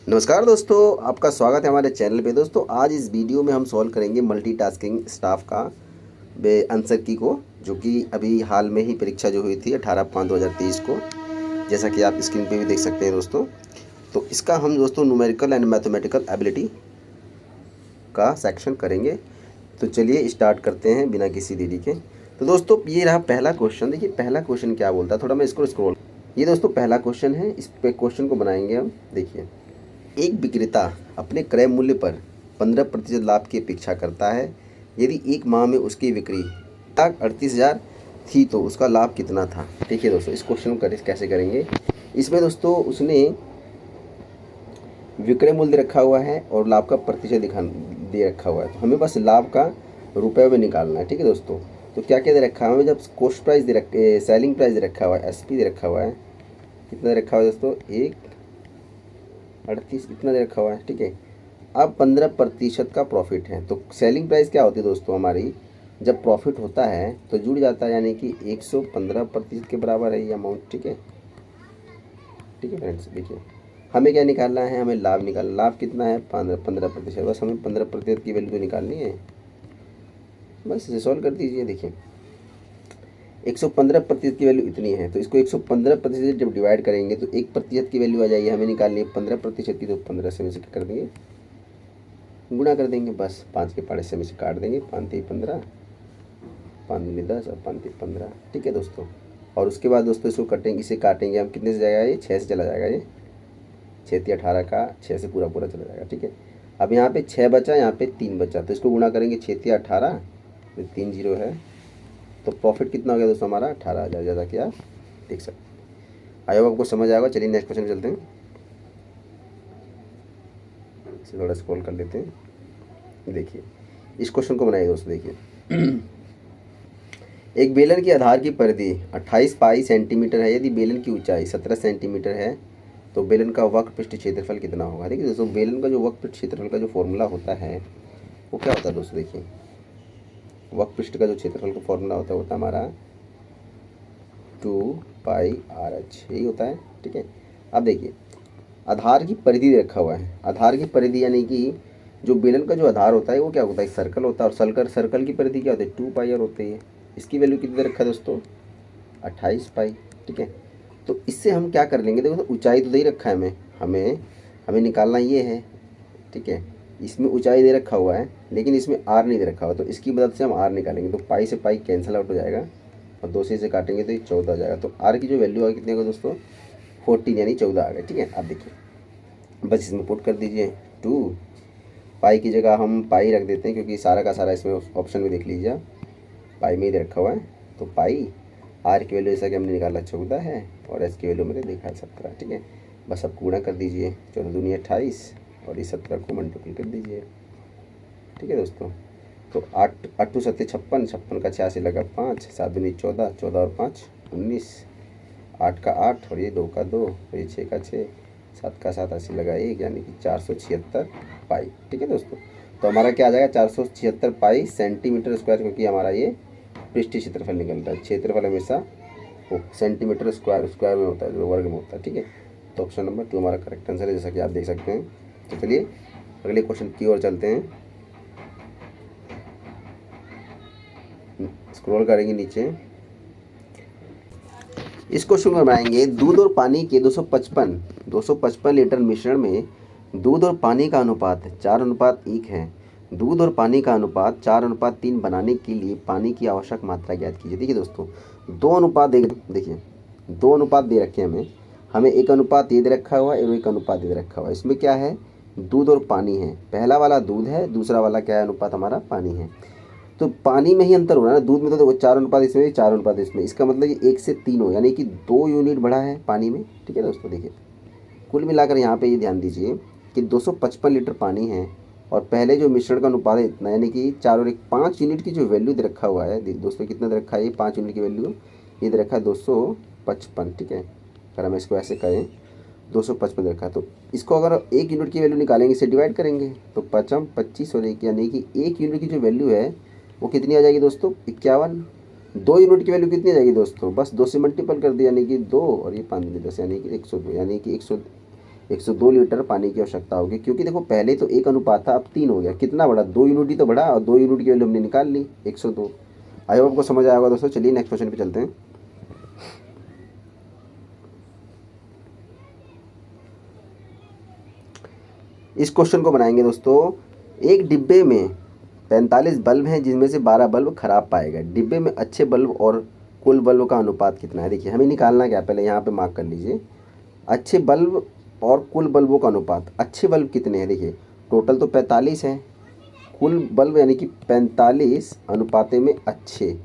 नमस्कार दोस्तों, आपका स्वागत है हमारे चैनल पे। दोस्तों आज इस वीडियो में हम सॉल्व करेंगे मल्टीटास्किंग स्टाफ का आंसर की को, जो कि अभी हाल में ही परीक्षा जो हुई थी 18/5/2023 को, जैसा कि आप स्क्रीन पे भी देख सकते हैं दोस्तों। तो इसका हम दोस्तों न्यूमेरिकल एंड मैथमेटिकल एबिलिटी का सेक्शन करेंगे। तो चलिए स्टार्ट करते हैं बिना किसी देरी के। तो दोस्तों ये रहा पहला क्वेश्चन। देखिए पहला क्वेश्चन क्या बोलता है, थोड़ा मैं इसको स्क्रॉल, ये दोस्तों पहला क्वेश्चन है। इस पे क्वेश्चन को बनाएंगे हम। देखिए, एक विक्रेता अपने क्रय मूल्य पर 15% लाभ की अपेक्षा करता है। यदि एक माह में उसकी बिक्री 38,000 थी तो उसका लाभ कितना था। देखिए दोस्तों इस क्वेश्चन को कैसे करेंगे। इसमें दोस्तों उसने विक्रय मूल्य रखा हुआ है और लाभ का प्रतिशत दे रखा हुआ है। तो हमें बस लाभ का रुपये में निकालना है। ठीक है दोस्तों, तो क्या क्या दे रखा है हमें, जब कॉस्ट प्राइस सेलिंग प्राइस दे रखा हुआ है, एसपी दे रखा हुआ है, कितना दे रखा हुआ है दोस्तों, 1.38 इतना दे रखा हुआ है। ठीक है, अब 15% का प्रॉफिट है। तो सेलिंग प्राइस क्या होती है दोस्तों हमारी, जब प्रॉफिट होता है तो जुड़ जाता है, यानी कि 115% के बराबर है ये अमाउंट। ठीक है, ठीक है फ्रेंड्स। देखिए हमें क्या निकालना है, हमें लाभ निकालना। लाभ कितना है, 15%। बस हमें 15% की वैल्यू तो निकालनी है, बस इसे सॉल्व कर दीजिए। देखिए 115% की वैल्यू इतनी है, तो इसको 115% जब डिवाइड करेंगे तो 1% की वैल्यू आ जाएगी। हमें निकालनी है 15% की, तो 15 से में से कर देंगे, गुणा कर देंगे। बस 5 के पाड़े से में से काट देंगे, 5 3 15, 5 दूनी 10 और 5 3 15। ठीक है दोस्तों, और उसके बाद दोस्तों इसको कटेंगे, इसे काटेंगे हम, कितने से जाएगा ये, 6 से चला जाएगा। ये 6 3 18 का 6 से पूरा पूरा चला जाएगा। ठीक है, अब यहाँ पे 6 बचा, यहाँ पे 3 बचा, तो इसको गुणा करेंगे 6 3 18, 3 0 है, तो प्रॉफिट कितना हो गया दोस्तों हमारा, 18,000। जैसा कि आप देख सकते हैं। आई होप आपको समझ आएगा। चलिए नेक्स्ट क्वेश्चन चलते हैं, इसे थोड़ा स्क्रॉल कर लेते हैं। देखिए इस क्वेश्चन को बनाइए दोस्तों। देखिए एक बेलन की आधार की परिधि 28 पाई सेंटीमीटर है। यदि बेलन की ऊंचाई 17 सेंटीमीटर है तो बेलन का वक्र पृष्ठ क्षेत्रफल कितना होगा। देखिए दोस्तों बेलन का जो वक्र पृष्ठ क्षेत्रफल का जो फॉर्मूला होता है वो क्या होता है दोस्तों, देखिए वक्र पृष्ठ का जो क्षेत्रफल का फॉर्मूला होता है हमारा 2πr/h, यही होता है। ठीक है, अब देखिए आधार की परिधि रखा हुआ है। आधार की परिधि यानी कि जो बेलन का जो आधार होता है वो क्या होता है, सर्कल होता है, और सर्कल की परिधि क्या होती है, 2πr होती है। इसकी वैल्यू कितनी रखा है दोस्तों, 28 पाई। ठीक है, तो इससे हम क्या कर लेंगे, देखो तो ऊंचाई तो दे ही रखा है हमें हमें निकालना ये है। ठीक है, इसमें ऊंचाई दे रखा हुआ है लेकिन इसमें आर नहीं दे रखा हुआ, तो इसकी मदद से हम आर निकालेंगे। तो पाई से पाई कैंसिल आउट हो जाएगा और 2 से इसे काटेंगे तो ये 14 हो जाएगा। तो आर की जो वैल्यू आएगी कितने होगा दोस्तों, 14 यानी 14 आ गया। ठीक है, आप देखिए बस इसमें पुट कर दीजिए 2 पाई की जगह हम पाई रख देते हैं, क्योंकि सारा का सारा इसमें ऑप्शन में देख लीजिए पाई में ही दे रखा हुआ है। तो पाई आर की वैल्यू जैसा कि हमने निकाला 14 है और एस की वैल्यू मैंने देखा है 17। ठीक है, बस अब गुणा कर दीजिए, 14 दूनी 28 और इस 17 को मल्टीपल कर दीजिए। ठीक है दोस्तों, तो 8 8 2 7 56, 56 का 86 लगा 5, 7 दूनी 14, 14 और 5 19, 8 का 8 और ये 2 का 2 और ये 6 का 6, 7 का 7 80 लगा 1, यानी कि 476 पाई। ठीक है दोस्तों, तो हमारा क्या आ जाएगा, 476 पाई सेंटीमीटर स्क्वायर, क्योंकि हमारा ये पृष्ठीय क्षेत्रफल निकलता है। क्षेत्रफल हमेशा वो सेंटीमीटर स्क्वायर में होता है, जो वर्ग में होता है। ठीक है, तो ऑप्शन नंबर 2 हमारा करेक्ट आंसर है, जैसा कि आप देख सकते हैं। तो चलिए अगले क्वेश्चन की ओर चलते हैं। स्क्रॉल करेंगे नीचे, इस क्वेश्चन को बनाएंगे। दूध और पानी के 255 लीटर मिश्रण में दूध और पानी का अनुपात 4:1 है। दूध और पानी का अनुपात 4:3 बनाने के लिए पानी की आवश्यक मात्रा ज्ञात कीजिए। देखिए दोस्तों 2 अनुपात देखिए 2 अनुपात दे रखे हैं हमें 1 अनुपात ये दे रखा हुआ है और 1 अनुपात दे रखा हुआ है। इसमें क्या है, दूध और पानी है। पहला वाला दूध है, दूसरा वाला क्या है, अनुपात हमारा पानी है। तो पानी में ही अंतर हो रहा है ना, दूध में तो देखो 4 अनुपात इसमें, 4 अनुपात इसमें, इसका मतलब ये 1 से 3 हो, यानी कि 2 यूनिट बढ़ा है पानी में। ठीक है दोस्तों, देखिए कुल मिलाकर यहाँ पे ये ध्यान दीजिए कि 255 लीटर पानी है और पहले जो मिश्रण का अनुपात है इतना, यानी कि 4 और 1 5 यूनिट की जो वैल्यू दे रखा हुआ है दोस्तों, कितना दे रखा है, ये 5 यूनिट की वैल्यू ये दे रखा है 255। ठीक है, अगर हम इसको ऐसे करें 255 दे रखा है, तो इसको अगर 1 यूनिट की वैल्यू निकालेंगे, इसे डिवाइड करेंगे तो 5 25 और 1, यानी कि 1 यूनिट की जो वैल्यू है वो कितनी आ जाएगी दोस्तों, 51। 2 यूनिट की वैल्यू कितनी आ जाएगी दोस्तों, बस 2 से मल्टीपल कर दिया, यानी कि 2 और ये 5 दूनी 10, यानी कि 102, यानी कि 102 लीटर पानी की आवश्यकता होगी, क्योंकि देखो पहले तो 1 अनुपात था, अब 3 हो गया, कितना बढ़ा, 2 यूनिट ही तो बढ़ा, और 2 यूनिट की वैल्यू हमने निकाल ली 102। आई होप आपको समझ आया होगा दोस्तों। चलिए नेक्स्ट क्वेश्चन पे चलते हैं। इस क्वेश्चन को बनाएंगे दोस्तों। एक डिब्बे में 45 बल्ब हैं, जिनमें से 12 बल्ब खराब पाए गए। डिब्बे में अच्छे बल्ब और कुल बल्ब का अनुपात कितना है? देखिए हमें निकालना क्या, पहले यहाँ पे मार्क कर लीजिए। अच्छे बल्ब और कुल बल्बों का अनुपात। अच्छे बल्ब कितने हैं? देखिए टोटल तो 45 है, कुल बल्ब यानी कि 45 अनुपाते में अच्छे,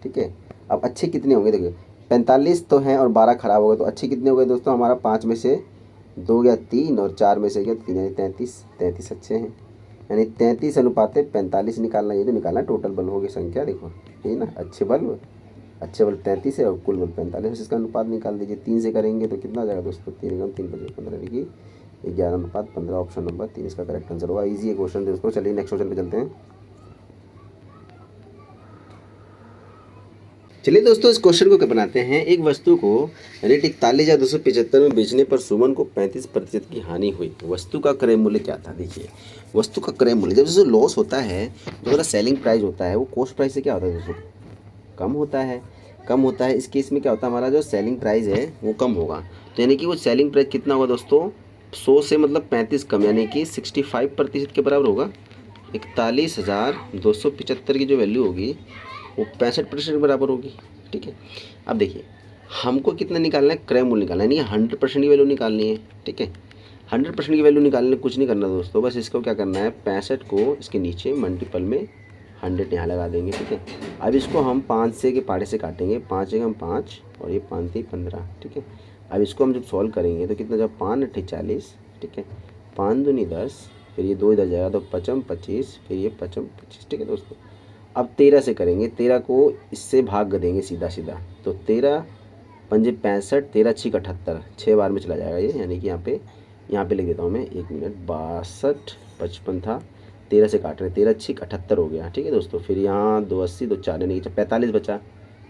ठीक है। अब अच्छे कितने होंगे? देखिए 45 तो हैं और 12 खराब हो गए, तो अच्छे कितने हो गए दोस्तों? हमारा 5 में से 2 गया 3 और 4 में से गया 3, यानी 33 अच्छे हैं, यानी 33 अनुपाते 45 निकालना। ये तो निकालना टोटल बल्बों की संख्या, देखो ये ना, अच्छे बल्ब 33 है और कुल बल्ब 45, इसका अनुपात निकाल दीजिए। 3 से करेंगे तो कितना हो जाएगा दोस्तों? 3 × 3 = 15, यानी कि 11:15। ऑप्शन नंबर 3 इसका करेक्ट आंसर होगा। ईजी है क्वेश्चन दोस्तों। चलिए नेक्स्ट क्वेश्चन पे चलते हैं। चलिए दोस्तों इस क्वेश्चन को क्या बनाते हैं। एक वस्तु को रेट 41 या 275 में बेचने पर सुमन को 35% की हानि हुई। वस्तु का क्रय मूल्य क्या था? देखिए वस्तु का क्रय मूल्य, जब जैसे लॉस होता है, जो हमारा सेलिंग प्राइस होता है वो कॉस्ट प्राइस से क्या होता है दोस्तों? कम होता है। इस केस में क्या होता है, हमारा जो सेलिंग प्राइस है वो कम होगा। तो यानी कि वो सेलिंग प्राइस कितना होगा दोस्तों? 100 से मतलब 35 कम, यानी कि 65% के बराबर होगा। 41,275 की जो वैल्यू होगी वो 65% के बराबर होगी, ठीक है। अब देखिए हमको कितना निकालना है? क्रय मूल्य निकालना है, यानी 100% की वैल्यू निकालनी है, ठीक है। 100% की वैल्यू निकालने कुछ नहीं करना दोस्तों, बस इसको क्या करना है, 65 को इसके नीचे मल्टीपल में 100 यहाँ लगा देंगे, ठीक है। अब इसको हम 5 से के पाड़े से काटेंगे, 5 एकम 5 और ये 5 3 15, ठीक है। अब इसको हम जब सॉल्व करेंगे तो कितना, जब 5 8 40, ठीक है, 5 दूनी 10, फिर ये 2 इधर जाएगा तो 55 25, फिर ये 55 25, ठीक है दोस्तों। अब 13 से करेंगे, 13 को इससे भाग देंगे सीधा, तो 13 पंजे 65, 13 6 78, 6 बार में चला जाएगा ये, यानी कि यहाँ पे लिख देता हूँ मैं, 1 मिनट, 62 55 था, 13 से काट रहे, 13 6 78 हो गया, ठीक है दोस्तों। फिर यहाँ 280 2 4 यानी कि 45 बचा,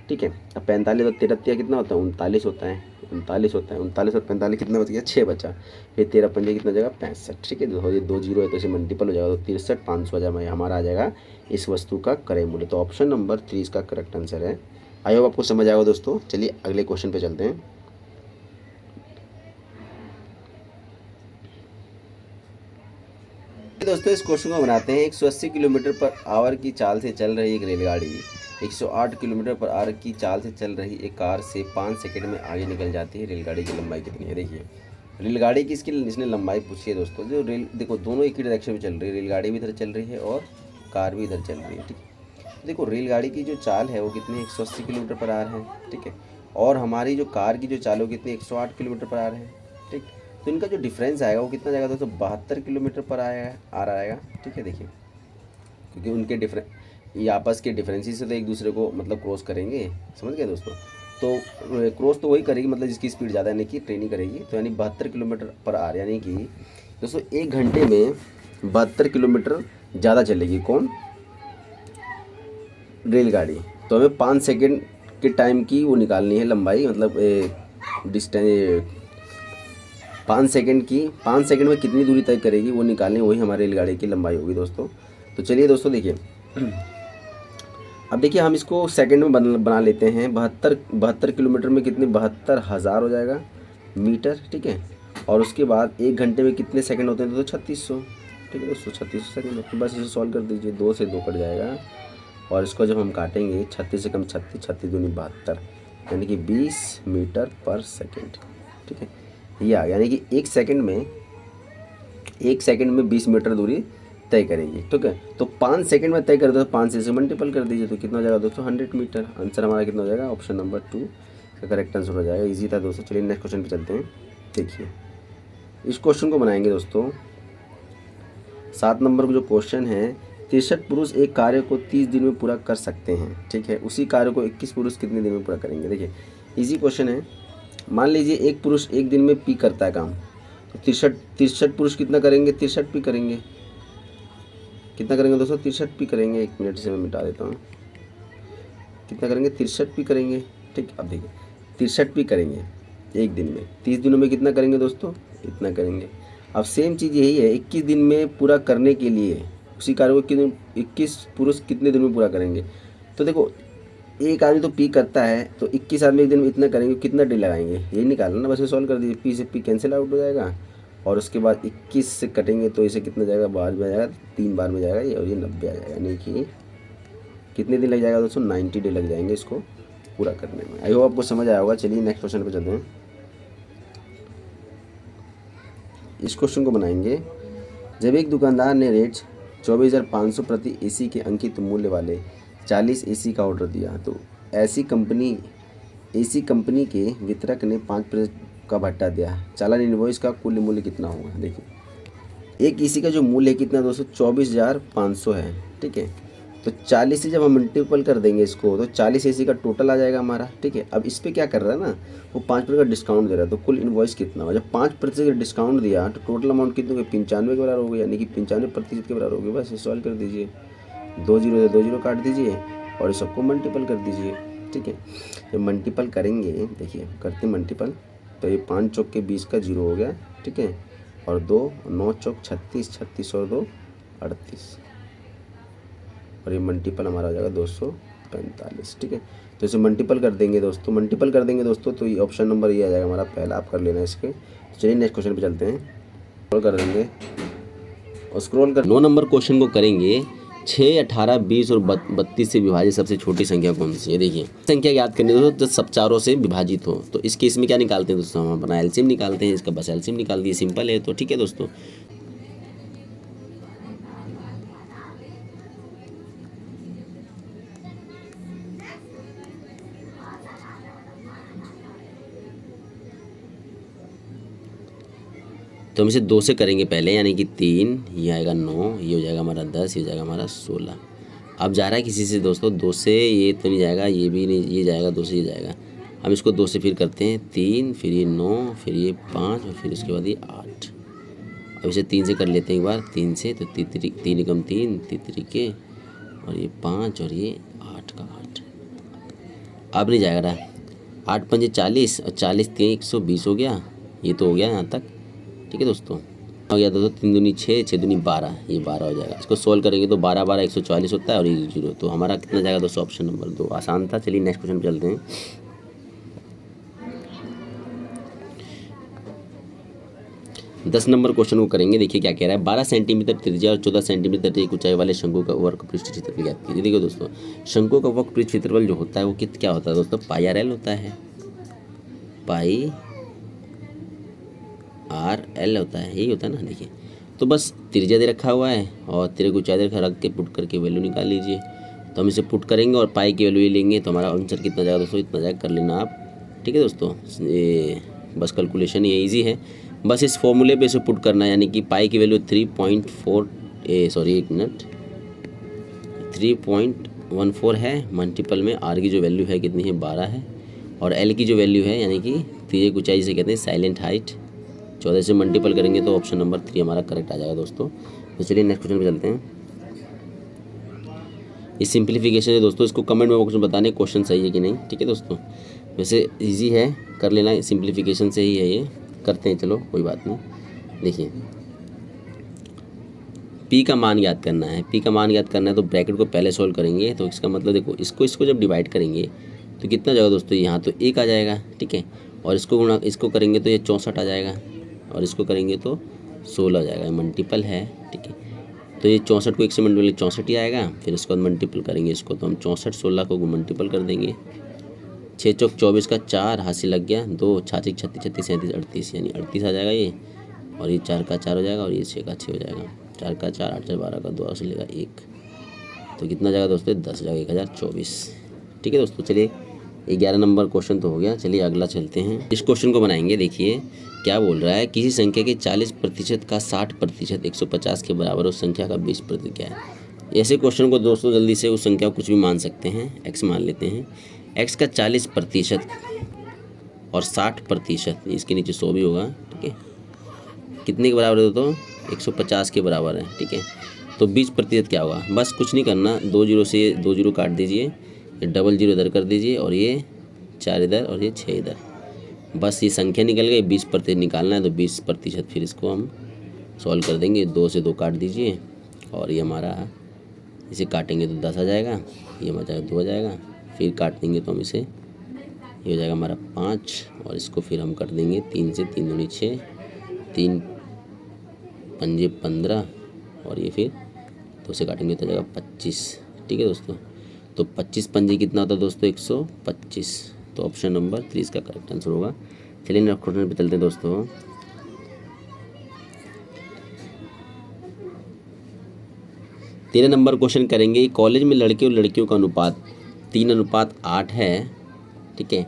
ठीक है। अब 45 और 13 कितना होता है? 39 होता है, 39 होता है। 39 और 45 कितना बच गया? 6 बचा। फिर 13 पंजे कितना जाएगा? 65, ठीक है। ये 2 जीरो है तो इसे मल्टीपल हो जाएगा, तो 63 500 आ जाएगा, हमारा आ जाएगा इस वस्तु का क्रय मूल्य। तो ऑप्शन नंबर 3 इसका करेक्ट आंसर है। आई होप आपको समझ आएगा दोस्तों। चलिए अगले क्वेश्चन पे चलते हैं। दोस्तों इस क्वेश्चन को बनाते हैं। 180 किलोमीटर पर आवर की चाल से चल रही एक रेलगाड़ी 108 किलोमीटर पर आवर की चाल से चल रही एक कार से 5 सेकंड में आगे निकल जाती है। रेलगाड़ी की लंबाई कितनी है? देखिए रेलगाड़ी की इसने लंबाई पूछी है दोस्तों। जो रेल देखो दोनों एक ही डायरेक्शन में चल रही है, रेलगाड़ी भी इधर चल रही है और कार भी इधर चल रही है, ठीक है। देखो रेलगाड़ी की जो चाल है वो कितनी, 180 किलोमीटर पर आवर है, ठीक है। और हमारी जो कार की जो चाल है वो कितनी, 108 किलोमीटर पर आवर है, ठीक। तो इनका जो डिफरेंस आएगा वो कितना जाएगा दोस्तों? 72 किलोमीटर पर आ रहा आएगा, ठीक है। देखिए क्योंकि उनके ये आपस के डिफरेंसेस से तो एक दूसरे को मतलब क्रॉस करेंगे, समझ गए दोस्तों। तो क्रॉस तो वही करेगी, मतलब जिसकी स्पीड ज़्यादा यानी कि ट्रेन ही करेगी। तो यानी 72 किलोमीटर पर आवर, यानी कि दोस्तों 1 घंटे में 72 किलोमीटर ज़्यादा चलेगी। कौन? रेलगाड़ी। तो हमें 5 सेकेंड के टाइम की वो निकालनी है लंबाई, मतलब डिस्टेंस 5 सेकंड में कितनी दूरी तय करेगी वो निकालनी, वही हमारी रेलगाड़ी की लंबाई होगी दोस्तों। तो चलिए दोस्तों देखिए, अब देखिए हम इसको सेकंड में बना लेते हैं। 72 किलोमीटर में कितने, 72,000 हो जाएगा मीटर, ठीक है। और उसके बाद 1 घंटे में कितने सेकंड होते हैं? तो 3600, ठीक है दोस्तों, 3600 सेकंड। तो बस इसे सॉल्व कर दीजिए, 2 से 2 कट जाएगा और इसको जब हम काटेंगे 36 से कम 36, 36 दूनी 72, यानी कि 20 मीटर पर सेकेंड, ठीक है। ये आ गया, यानी कि 1 सेकंड में 20 मीटर दूरी तय करेगी, ठीक है। तो 5 सेकंड में तय कर दो तो 5 से मल्टीपल कर दीजिए, तो कितना हो जाएगा दोस्तों? 100 मीटर। आंसर हमारा कितना हो जाएगा? ऑप्शन नंबर 2 का करेक्ट आंसर हो जाएगा। इजी था दोस्तों। चलिए नेक्स्ट क्वेश्चन पे चलते हैं। देखिए इस क्वेश्चन को बनाएंगे दोस्तों। 7 नंबर का जो क्वेश्चन है, 63 पुरुष एक कार्य को 30 दिन में पूरा कर सकते हैं, ठीक है। उसी कार्य को 21 पुरुष कितने दिन में पूरा करेंगे? देखिए इजी क्वेश्चन है। मान लीजिए एक पुरुष एक दिन में पी करता है काम, तो 63 पुरुष कितना करेंगे? 63 पी करेंगे। कितना करेंगे दोस्तों? 63 पी करेंगे। 1 मिनट से मैं मिटा देता हूँ। कितना करेंगे? 63 पी करेंगे, ठीक। अब देखिए 63 पी करेंगे एक दिन में, 30 दिनों में कितना करेंगे दोस्तों? इतना करेंगे। अब सेम चीज़ यही है, 21 दिन में पूरा करने के लिए उसी कार्य को कितने 21 पुरुष कितने दिन में पूरा करेंगे। तो देखो एक आदमी तो पी करता है, तो 21 आदमी एक दिन में इतना करेंगे, कितना डे लगाएंगे यही निकालना ना, बस सॉल्व कर दीजिए। पी से पी कैंसिल आउट हो जाएगा और उसके बाद 21 से कटेंगे तो इसे कितना जाएगा, बार में जाएगा, 3 बार में जाएगा ये, और ये 90 आ जाएगा। यानी कि कितने दिन लग जाएगा दोस्तों, 90 डे लग जाएंगे इसको पूरा करने में। आई होप आपको समझ आया होगा। चलिए नेक्स्ट क्वेश्चन पे चलते हैं। इस क्वेश्चन को बनाएंगे। जब एक दुकानदार ने रेट 24,500 प्रति एसी के अंकित मूल्य वाले 40 एसी का ऑर्डर दिया, तो एसी कंपनी के वितरक ने 5% का भत्ता दिया। चालान इनवॉइस का कुल मूल्य कितना होगा। देखिए एक एसी का जो मूल्य है कितना दोस्तों, 24,500 है, ठीक है। तो 40 से जब हम मल्टीपल कर देंगे इसको, तो 40 एसी का टोटल आ जाएगा हमारा, ठीक है। अब इस पर क्या कर रहा है ना, वो 5% का डिस्काउंट दे रहा है, तो कुल इनवॉइस कितना होगा। जब 5% का डिस्काउंट दिया तो टोटल अमाउंट कितने होगी, 95 के बराबर हो गया, यानी कि 95% के बराबर हो गया। बस सॉल्व कर दीजिए, 2 जीरो 2 जीरो काट दीजिए और इस सबको मल्टीपल कर दीजिए, ठीक है। जब मल्टीपल करेंगे, देखिए करते मल्टीपल, तो ये 5 चौक के 20 का 0 हो गया, ठीक है। और 2 9 चौक 36, 36 और 2 38, और ये मल्टीपल हमारा हो जाएगा 245, ठीक है। तो इसे मल्टीपल कर देंगे दोस्तों, तो ये ऑप्शन नंबर ये आ जाएगा हमारा पहला, आप कर लेना इसके। चलिए नेक्स्ट क्वेश्चन पे चलते हैं। स्क्रॉल कर देंगे और स्क्रॉल कर 9 नंबर क्वेश्चन को करेंगे। 6, 18, 20 और 32 से विभाजित सबसे छोटी संख्या कौन सी है। देखिए संख्या याद करनी दोस्तों, जब सब चारों से विभाजित हो, तो इस केस में क्या निकालते हैं दोस्तों, हम अपना एलसीएम निकालते हैं। इसका बस एलसीएम निकाल दिए, सिंपल है। तो ठीक है दोस्तों, तो हम इसे 2 से करेंगे पहले, यानी कि 3, ये आएगा 9, ये हो जाएगा हमारा 10, ये हो जाएगा हमारा 16। अब जा रहा है किसी से दोस्तों 2 से, ये तो नहीं जाएगा, ये भी नहीं, ये जाएगा 2 से, ये जाएगा। हम इसको 2 से फिर करते हैं, 3, फिर ये 9, फिर ये 5 और फिर उसके बाद ये 8। अब इसे 3 से कर लेते हैं एक बार, 3 से, तो 3 एकम 3, 3 के, और ये 5 और ये 8 का 8। अब नहीं जाएगा रहा, 8 पंजे 40 और 40 3 120 हो गया, ये तो हो गया यहाँ तक, ठीक है दोस्तों। हो गया दोस्तों, 3 दूनी 6, 6 दूनी 12, ये 12 हो जाएगा। इसको सोल्व करेंगे तो 12 12 140 होता है और ये 0, तो हमारा कितना जाएगा दोस्तों, ऑप्शन नंबर 2। आसान था। चलिए नेक्स्ट क्वेश्चन पे चलते हैं। 10 नंबर क्वेश्चन को करेंगे। देखिए क्या कह रहा है, 12 सेंटीमीटर त्रिज्या और 14 सेंटीमीटर एक ऊंचाई वाले शंकु का वक्र पृष्ठ क्षेत्रफल ज्ञात कीजिए। देखिए दोस्तों, शंकु का वक्र पृष्ठ क्षेत्रफल जो होता है वो क्या होता है दोस्तों, पाई आर एल होता है, पाई आर एल होता है, यही होता है ना। देखिए तो बस त्रिज्या दे रखा हुआ है और तेरे को ऊंचाई दे रख के पुट करके वैल्यू निकाल लीजिए। तो हम इसे पुट करेंगे और पाई की वैल्यू ये लेंगे, तो हमारा आंसर कितना जाएगा दोस्तों, इतना जाएगा, कर लेना आप, ठीक है दोस्तों। ये बस कैलकुलेशन ये ईजी है, बस इस फॉर्मूले पे इसे पुट करना है, यानी कि पाई की वैल्यू 3.14 है, मल्टीपल में आर की जो वैल्यू है कितनी है, 12 है, और एल की जो वैल्यू है यानी कि त्रिज्या की ऊंचाई जिसे कहते हैं साइलेंट हाइट, 14 से मल्टीपल करेंगे तो ऑप्शन नंबर 3 हमारा करेक्ट आ जाएगा दोस्तों। तो चलिए नेक्स्ट क्वेश्चन पे चलते हैं। ये सिंप्लीफिकेशन है दोस्तों, इसको कमेंट में बॉक्स में बताने क्वेश्चन सही है कि नहीं, ठीक है दोस्तों। वैसे इजी है, कर लेना, सिंप्लीफिकेशन से ही है ये, करते हैं, चलो कोई बात नहीं। देखिए पी का मान याद करना है, तो ब्रैकेट को पहले सॉल्व करेंगे, तो इसका मतलब देखो इसको जब डिवाइड करेंगे तो कितना जाएगा दोस्तों, यहाँ तो 1 आ जाएगा, ठीक है। और इसको करेंगे तो ये 64 आ जाएगा, और इसको करेंगे तो 16 आ जाएगा, मल्टीपल है, ठीक है। तो ये 64 को 1 से मल्टीपल 64 ही आएगा, फिर उसके बाद मल्टीपल करेंगे इसको, तो हम 64 16 को मल्टीपल कर देंगे, 6 चौक 24 का 4 हाथ से लग गया, 2 6 6 36 36 37 38, यानी 38 आ जाएगा ये, और ये 4 का 4 हो जाएगा, और ये 6 का 6 हो जाएगा, 4 का 4 8 4 12 का 2 से लेगा 1, तो कितना जाएगा दोस्तों, 10 जाएगा, 1024, ठीक है दोस्तों। चलिए 11 नंबर क्वेश्चन तो हो गया। चलिए अगला चलते हैं, इस क्वेश्चन को बनाएंगे। देखिए क्या बोल रहा है, किसी संख्या के 40% का 60% 150 के बराबर, उस संख्या का 20% क्या है। ऐसे क्वेश्चन को दोस्तों जल्दी से उस संख्या को कुछ भी मान सकते हैं, x मान लेते हैं। x का 40% और 60%, इसके नीचे 100 भी होगा, ठीक है, कितने के बराबर है तो 150 के बराबर है, ठीक है। तो 20% क्या होगा, बस कुछ नहीं करना, 2 जीरो से 2 जीरो काट दीजिए, डबल जीरो इधर कर दीजिए, और ये 4 इधर और ये 6 इधर, बस ये संख्या निकल गई, 20% निकालना है तो 20%, फिर इसको हम सॉल्व कर देंगे। 2 से 2 काट दीजिए और ये हमारा, इसे काटेंगे तो 10 आ जाएगा, ये बचा 2 आ जाएगा, फिर काट देंगे तो हम इसे, ये हो जाएगा हमारा 5, और इसको फिर हम कर देंगे 3 से, 3 दूनी 6, 3 पंजे 15, और ये फिर 2 से काटेंगे तो हो जाएगा 25। ठीक है दोस्तों, तो 25 पंजे कितना होता है दोस्तों? 125। तो ऑप्शन नंबर 3 इसका करेक्ट आंसर होगा। चलिए नेक्स्ट क्वेश्चन पे चलते हैं दोस्तों। तेरह नंबर क्वेश्चन करेंगे। कॉलेज में लड़के और लड़कियों का अनुपात 3:8 है। ठीक है,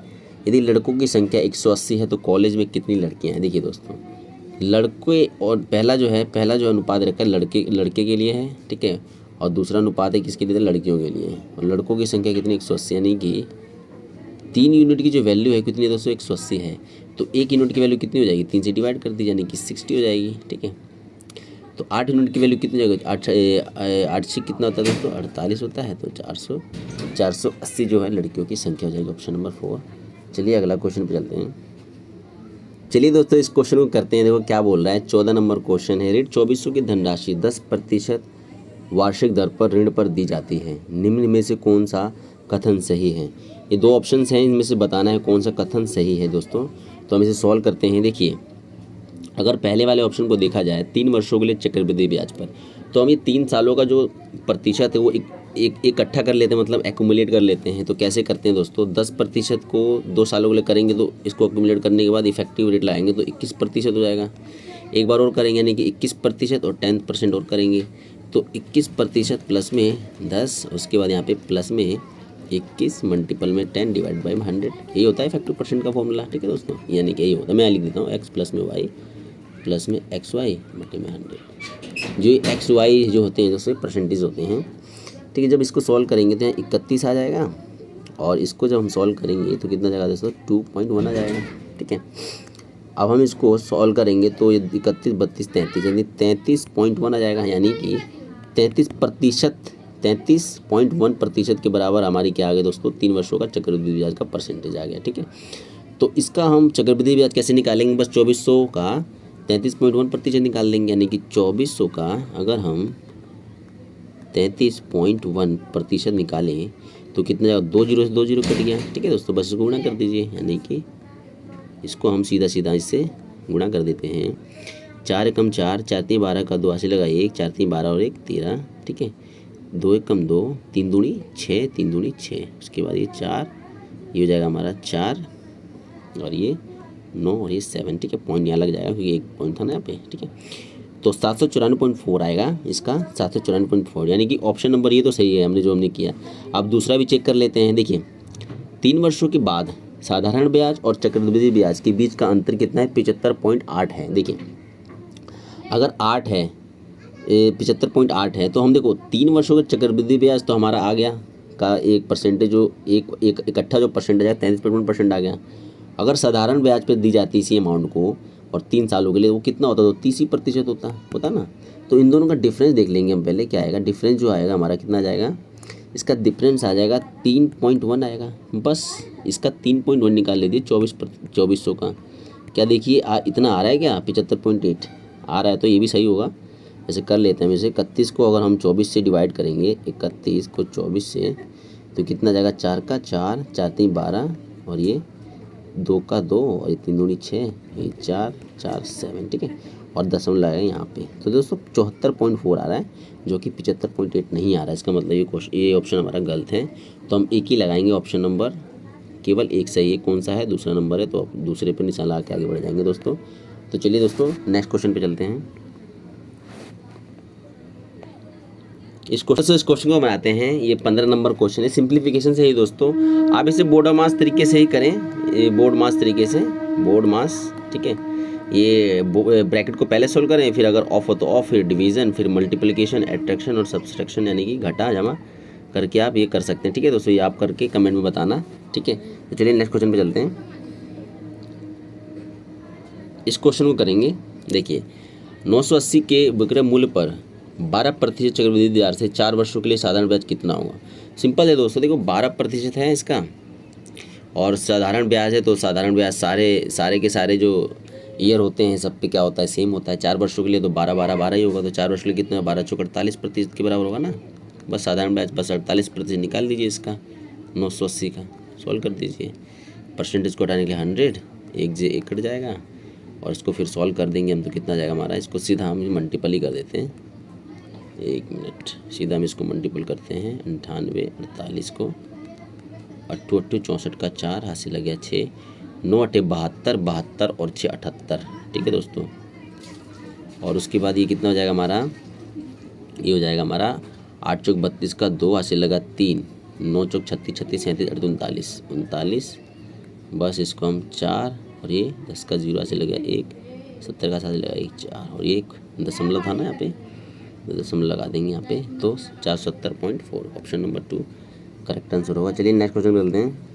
यदि लड़कों की संख्या 180 है तो कॉलेज में कितनी लड़कियां हैं? देखिए दोस्तों, लड़के और पहला जो अनुपात रखा है लड़के के लिए है। ठीक है, और दूसरा अनुपात है किसके लिए? लड़कियों के लिए। और लड़कों की संख्या कितनी? 180, यानी कि 3 यूनिट की जो वैल्यू है कितनी है दोस्तों? 180 है। तो 1 यूनिट की वैल्यू कितनी हो जाएगी? 3 से डिवाइड कर दी, यानी कि 60 हो जाएगी। ठीक है, तो 8 यूनिट की वैल्यू कितनी हो जाएगी? 8 से कितना होता है दोस्तों? 48 होता है। तो 480 जो है लड़कियों की संख्या हो जाएगी, ऑप्शन नंबर 4। चलिए अगला क्वेश्चन पे चलते हैं। चलिए दोस्तों इस क्वेश्चन को करते हैं। देखो क्या बोल रहा है, 14 नंबर क्वेश्चन है। ऋण 2400 की धनराशि 10% वार्षिक दर पर ऋण पर दी जाती है। निम्न में से कौन सा कथन सही है? ये 2 ऑप्शंस हैं, इनमें से बताना है कौन सा कथन सही है दोस्तों। तो हम इसे सॉल्व करते हैं। देखिए, अगर पहले वाले ऑप्शन को देखा जाए 3 वर्षों के लिए चक्रवृद्धि ब्याज पर, तो हम ये 3 सालों का जो प्रतिशत है वो इकट्ठा कर लेते हैं, मतलब एक्यूमुलेट कर लेते हैं। तो कैसे करते हैं दोस्तों? 10% को 2 सालों के लिए करेंगे तो इसको एक्यूमुलेट करने के बाद इफेक्टिव रेट लाएंगे तो 21% हो जाएगा। एक बार और करेंगे यानी कि 21% और 10% और करेंगे तो 21% प्लस में 10, उसके बाद यहाँ पे प्लस में 21 मल्टीपल में 10 डिवाइड बाई 100। यही होता है इफेक्टिव परसेंट का फॉर्मूला। ठीक है दोस्तों, यानी कि यही होता है। मैं लिख देता हूँ x प्लस में y प्लस में XY बटे में 100। जो XY जो होते हैं दोस्तों परसेंटेज होते हैं। ठीक है, जब इसको सॉल्व करेंगे तो यहाँ 31 आ जाएगा, और इसको जब हम सॉल्व करेंगे तो कितना जाएगा दोस्तों? 2.1 आ जाएगा। ठीक है, अब हम इसको सॉल्व करेंगे तो ये 31, 32, 33 यानी 33.1 आ जाएगा, यानी कि 33.1% के बराबर हमारी क्या आ गई दोस्तों? 3 वर्षों का चक्रवृद्धि ब्याज का परसेंटेज आ गया। ठीक है, तो इसका हम चक्रवृद्धि ब्याज कैसे निकालेंगे? बस 2400 का 33.1% निकाल लेंगे, यानी कि 2400 का अगर हम 33.1% निकालें तो कितना जाएगा? 2 जीरो से 2 जीरो कट गया। ठीक है दोस्तों, बस इसको गुणा कर दीजिए, यानी कि इसको हम सीधा इससे गुणा कर देते हैं। 4 एकम 4, 4 3 12 का 2 हासिल लगा 1, 4 3 12 और 1 13। ठीक है, 2 एकम 2, 3 दूनी 6, 3 दूनी 6, उसके बाद ये 4, ये हो जाएगा हमारा 4 और ये 9 और ये 7। ठीक है, पॉइंट यहाँ लग जाएगा क्योंकि एक पॉइंट था ना यहाँ पे। ठीक है, तो 794.4 आएगा इसका, 794.4, यानी कि ऑप्शन नंबर ये तो सही है जो हमने किया। अब दूसरा भी चेक कर लेते हैं। देखिए, 3 वर्षों के बाद साधारण ब्याज और चक्रवृद्धि ब्याज के बीच का अंतर कितना है? 75.8 है। देखिए, अगर 8 है 75.8 है तो हम देखो 3 वर्षों का चक्रवृद्धि ब्याज तो हमारा आ गया का एक परसेंटेज, जो एक इकट्ठा जो परसेंटेज है 33.1% आ गया। अगर साधारण ब्याज पर दी जाती इसी अमाउंट को और 3 सालों के लिए वो कितना होता? तो 30% होता ना। तो इन दोनों का डिफरेंस देख लेंगे हम पहले। क्या आएगा डिफरेंस? जो आएगा हमारा कितना आ जाएगा? इसका डिफरेंस आ जाएगा 3.1 आएगा। बस इसका 3.1 निकाल लीजिए 2400 का। क्या देखिए इतना आ रहा है क्या? 75.8 आ रहा है, तो ये भी सही होगा। ऐसे कर लेते हैं। वैसे 31 को अगर हम 24 से डिवाइड करेंगे, 31 को 24 से, तो कितना जाएगा? 4 का 4, 4 3 12 और ये 2 का 2 और ये 3 दूनी 6, ये 4 4 7। ठीक है, और दशमलव लगाएगा यहाँ पे, तो दोस्तों 74.4 आ रहा है, जो कि 75.8 नहीं आ रहा है। इसका मतलब ये ऑप्शन हमारा गलत है। तो हम एक ही लगाएंगे, ऑप्शन नंबर केवल एक सही है। कौन सा है? दूसरा नंबर है। तो आप दूसरे पर निशान लगा के आगे बढ़ जाएंगे दोस्तों। तो चलिए दोस्तों नेक्स्ट क्वेश्चन पे चलते हैं। इस क्वेश्चन को बनाते हैं। ये 15 नंबर क्वेश्चन है, सिंप्लीफिकेशन से ही दोस्तों। आप इसे बोर्ड मास तरीके से ही करें, ये बोर्ड मास तरीके से, बोर्ड मास। ठीक है, ये ब्रैकेट को पहले सोल्व करें, फिर अगर ऑफ हो तो ऑफ, फिर डिवीज़न, फिर मल्टीप्लिकेशन, एट्रैक्शन और सब्सट्रैक्शन, यानी कि घटा जमा करके आप ये कर सकते हैं। ठीक है दोस्तों, ये आप करके कमेंट में बताना। ठीक है, तो चलिए नेक्स्ट क्वेश्चन पे चलते हैं। इस क्वेश्चन को करेंगे। देखिए, 980 के विक्रय मूल्य पर 12% चक्रवृद्धि दर से 4 वर्षों के लिए साधारण ब्याज कितना होगा? सिंपल है दोस्तों, देखो 12% है इसका, और साधारण ब्याज है तो साधारण ब्याज सारे के सारे जो ईयर होते हैं सब पे क्या होता है, सेम होता है। 4 वर्षों के लिए तो 12 ही होगा, तो 4 वर्ष के लिए कितना, 12 चौक 48% के बराबर होगा ना। बस साधारण ब्याज बस 48% निकाल दीजिए इसका 980 का, सॉल्व कर दीजिए। परसेंटेज को हटाने के लिए 100, एक जे एक कट जाएगा और इसको फिर सॉल्व कर देंगे हम तो कितना जाएगा हमारा, इसको सीधा हम मल्टीपल ही कर देते हैं। 1 मिनट, सीधा हम इसको मल्टीपल करते हैं। 98 48 को 8 8 64 का 4 हासिल लग गया 6, 9 8 72 72 और 6 78। ठीक है दोस्तों, और उसके बाद ये कितना हो जाएगा हमारा, ये हो जाएगा हमारा 8 चौक 32 का 2 हासिल लगा 3, 9 चौक 36 36 37 38 39, बस इसको हम 4 और ये 10 का 0 हासिल लगा 1, 70 का हासिल लगा 1 4 और ये 1 दशमलव था ना यहाँ पे, दशमलव लगा देंगे यहाँ पे, तो 470.4 ऑप्शन नंबर 2 करेक्ट आंसर होगा। चलिए नेक्स्ट क्वेश्चन बोलते हैं।